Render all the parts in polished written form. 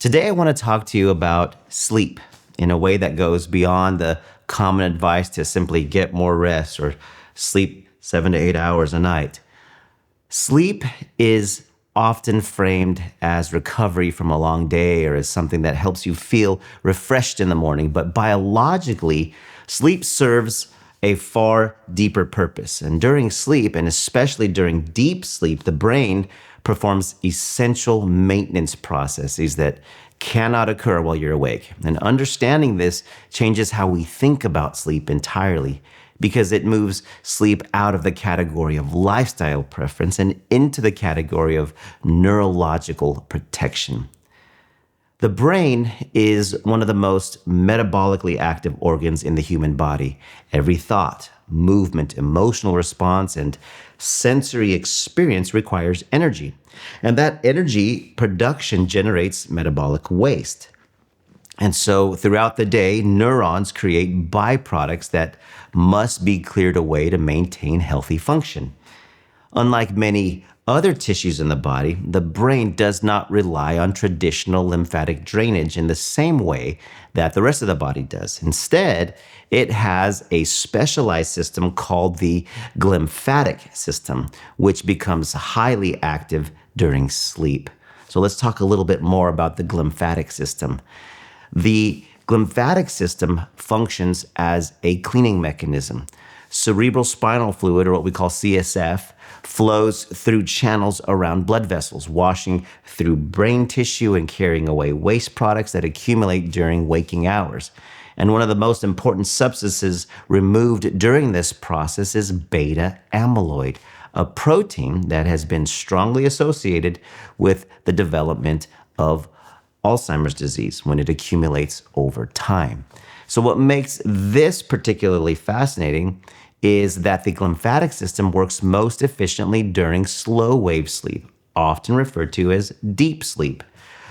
Today, I want to talk to you about sleep in a way that goes beyond the common advice to simply get more rest or sleep 7 to 8 hours a night. Sleep is often framed as recovery from a long day or as something that helps you feel refreshed in the morning, but biologically, sleep serves a far deeper purpose. And during sleep, and especially during deep sleep, the brain performs essential maintenance processes that cannot occur while you're awake. And understanding this changes how we think about sleep entirely, because it moves sleep out of the category of lifestyle preference and into the category of neurological protection. The brain is one of the most metabolically active organs in the human body. Every thought, movement, emotional response, and sensory experience requires energy. And that energy production generates metabolic waste. And so throughout the day, neurons create byproducts that must be cleared away to maintain healthy function. Unlike many other tissues in the body, the brain does not rely on traditional lymphatic drainage in the same way that the rest of the body does. Instead, it has a specialized system called the glymphatic system, which becomes highly active during sleep. So let's talk a little bit more about the glymphatic system. The glymphatic system functions as a cleaning mechanism. Cerebral spinal fluid, or what we call CSF, flows through channels around blood vessels, washing through brain tissue and carrying away waste products that accumulate during waking hours. And one of the most important substances removed during this process is beta amyloid, a protein that has been strongly associated with the development of Alzheimer's disease when it accumulates over time. So what makes this particularly fascinating is that the glymphatic system works most efficiently during slow wave sleep, often referred to as deep sleep.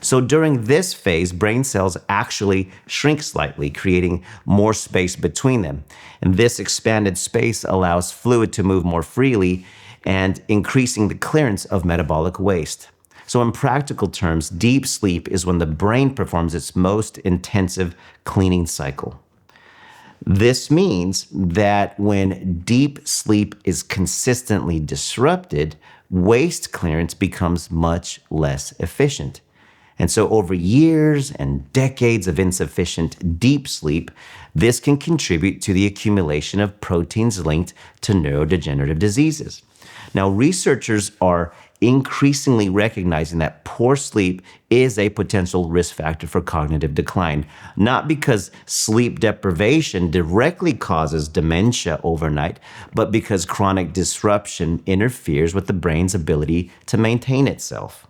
So during this phase, brain cells actually shrink slightly, creating more space between them. And this expanded space allows fluid to move more freely and increasing the clearance of metabolic waste. So in practical terms, deep sleep is when the brain performs its most intensive cleaning cycle. This means that when deep sleep is consistently disrupted, waste clearance becomes much less efficient. And so over years and decades of insufficient deep sleep, this can contribute to the accumulation of proteins linked to neurodegenerative diseases. Now, researchers are increasingly recognizing that poor sleep is a potential risk factor for cognitive decline, not because sleep deprivation directly causes dementia overnight, but because chronic disruption interferes with the brain's ability to maintain itself.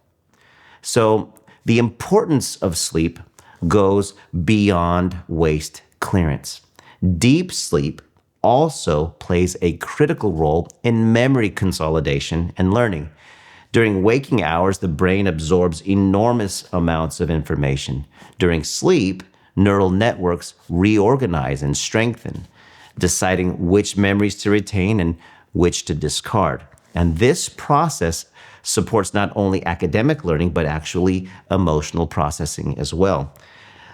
So the importance of sleep goes beyond waste clearance. Deep sleep also plays a critical role in memory consolidation and learning. During waking hours, the brain absorbs enormous amounts of information. During sleep, neural networks reorganize and strengthen, deciding which memories to retain and which to discard. And this process supports not only academic learning, but actually emotional processing as well.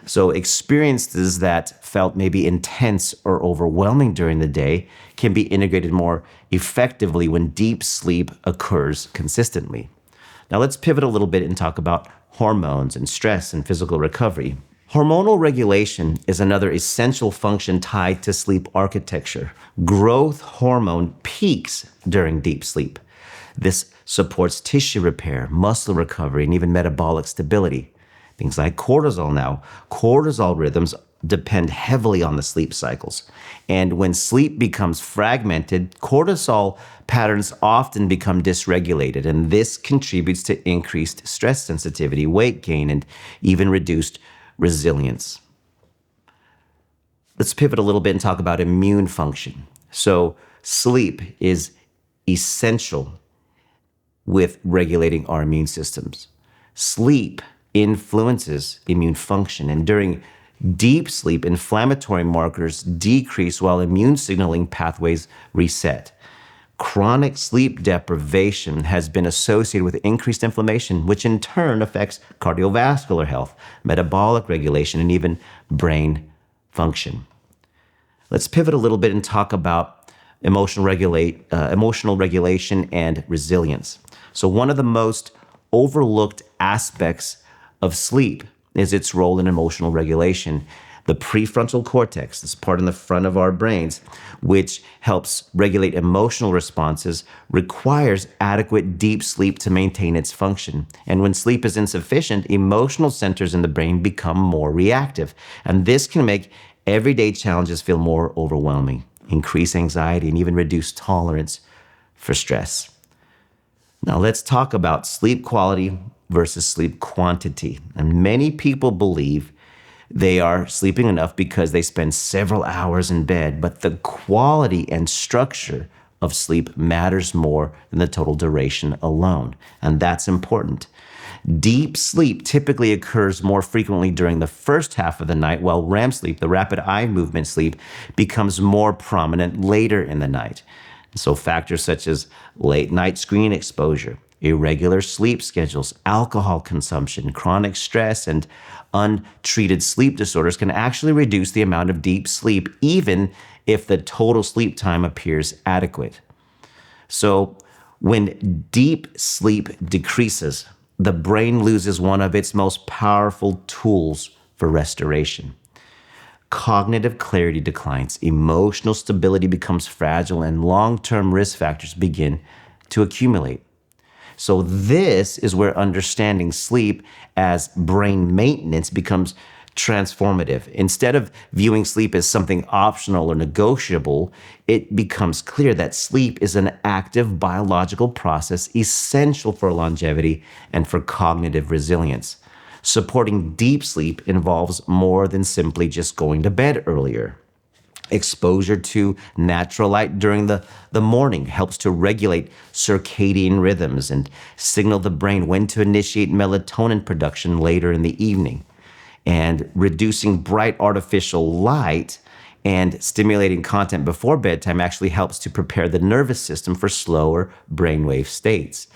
So experiences that felt maybe intense or overwhelming during the day can be integrated more effectively when deep sleep occurs consistently. Now let's pivot a little bit and talk about hormones and stress and physical recovery. Hormonal regulation is another essential function tied to sleep architecture. Growth hormone peaks during deep sleep. This supports tissue repair, muscle recovery, and even metabolic stability. Things like cortisol now. Cortisol rhythms depend heavily on the sleep cycles. And when sleep becomes fragmented, cortisol patterns often become dysregulated, and this contributes to increased stress sensitivity, weight gain, and even reduced resilience. Let's pivot a little bit and talk about immune function. So sleep is essential with regulating our immune systems. Sleep influences immune function, and during deep sleep, inflammatory markers decrease while immune signaling pathways reset. Chronic sleep deprivation has been associated with increased inflammation, which in turn affects cardiovascular health, metabolic regulation, and even brain function. Let's pivot a little bit and talk about emotional regulation and resilience. So one of the most overlooked aspects of sleep is its role in emotional regulation. The prefrontal cortex, this part in the front of our brains, which helps regulate emotional responses, requires adequate deep sleep to maintain its function. And when sleep is insufficient, emotional centers in the brain become more reactive. And this can make everyday challenges feel more overwhelming, increase anxiety, and even reduce tolerance for stress. Now let's talk about sleep quality versus sleep quantity. And many people believe they are sleeping enough because they spend several hours in bed, but the quality and structure of sleep matters more than the total duration alone, and that's important. Deep sleep typically occurs more frequently during the first half of the night, while REM sleep, the rapid eye movement sleep, becomes more prominent later in the night. So factors such as late night screen exposure, irregular sleep schedules, alcohol consumption, chronic stress, and untreated sleep disorders can actually reduce the amount of deep sleep, even if the total sleep time appears adequate. So when deep sleep decreases, the brain loses one of its most powerful tools for restoration. Cognitive clarity declines, emotional stability becomes fragile, and long-term risk factors begin to accumulate. So this is where understanding sleep as brain maintenance becomes transformative. Instead of viewing sleep as something optional or negotiable, it becomes clear that sleep is an active biological process essential for longevity and for cognitive resilience. Supporting deep sleep involves more than simply just going to bed earlier. Exposure to natural light during the morning helps to regulate circadian rhythms and signal the brain when to initiate melatonin production later in the evening. And reducing bright artificial light and stimulating content before bedtime actually helps to prepare the nervous system for slower brainwave states.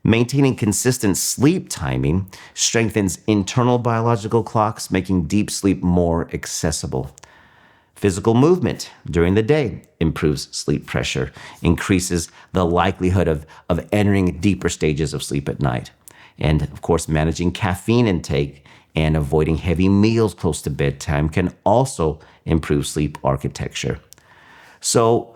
Maintaining consistent sleep timing strengthens internal biological clocks, making deep sleep more accessible. Physical movement during the day improves sleep pressure, increases the likelihood of entering deeper stages of sleep at night. And of course, managing caffeine intake and avoiding heavy meals close to bedtime can also improve sleep architecture. So,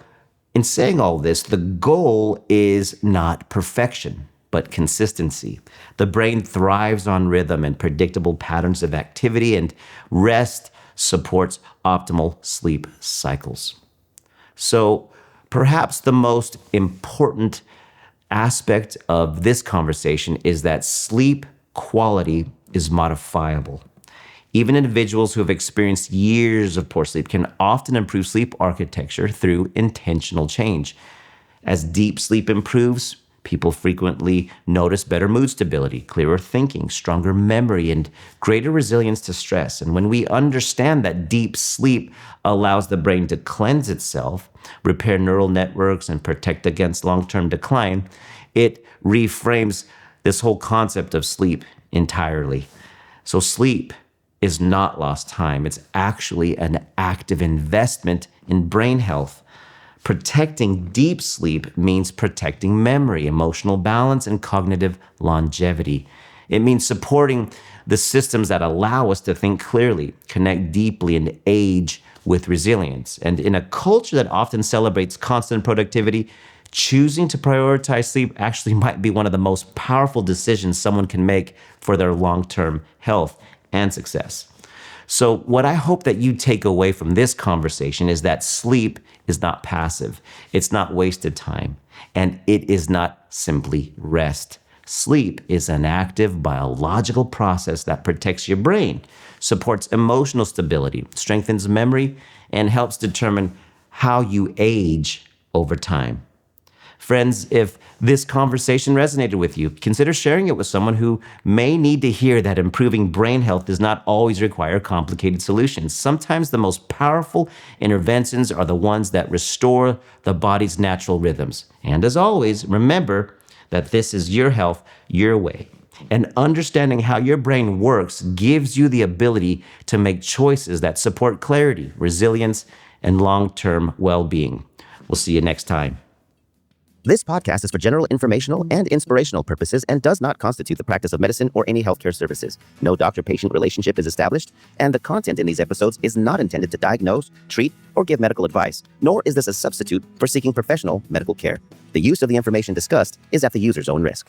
in saying all this, the goal is not perfection, but consistency. The brain thrives on rhythm and predictable patterns of activity, and rest supports optimal sleep cycles. So perhaps the most important aspect of this conversation is that sleep quality is modifiable. Even individuals who have experienced years of poor sleep can often improve sleep architecture through intentional change. As deep sleep improves, people frequently notice better mood stability, clearer thinking, stronger memory, and greater resilience to stress. And when we understand that deep sleep allows the brain to cleanse itself, repair neural networks, and protect against long-term decline, it reframes this whole concept of sleep entirely. So sleep is not lost time. It's actually an active investment in brain health. Protecting deep sleep means protecting memory, emotional balance, and cognitive longevity. It means supporting the systems that allow us to think clearly, connect deeply, and age with resilience. And in a culture that often celebrates constant productivity, choosing to prioritize sleep actually might be one of the most powerful decisions someone can make for their long-term health and success. So what I hope that you take away from this conversation is that sleep is not passive. It's not wasted time. And it is not simply rest. Sleep is an active biological process that protects your brain, supports emotional stability, strengthens memory, and helps determine how you age over time. Friends, if this conversation resonated with you, consider sharing it with someone who may need to hear that improving brain health does not always require complicated solutions. Sometimes the most powerful interventions are the ones that restore the body's natural rhythms. And as always, remember that this is your health, your way. And understanding how your brain works gives you the ability to make choices that support clarity, resilience, and long-term well-being. We'll see you next time. This podcast is for general informational and inspirational purposes and does not constitute the practice of medicine or any healthcare services. No doctor-patient relationship is established, and the content in these episodes is not intended to diagnose, treat, or give medical advice, nor is this a substitute for seeking professional medical care. The use of the information discussed is at the user's own risk.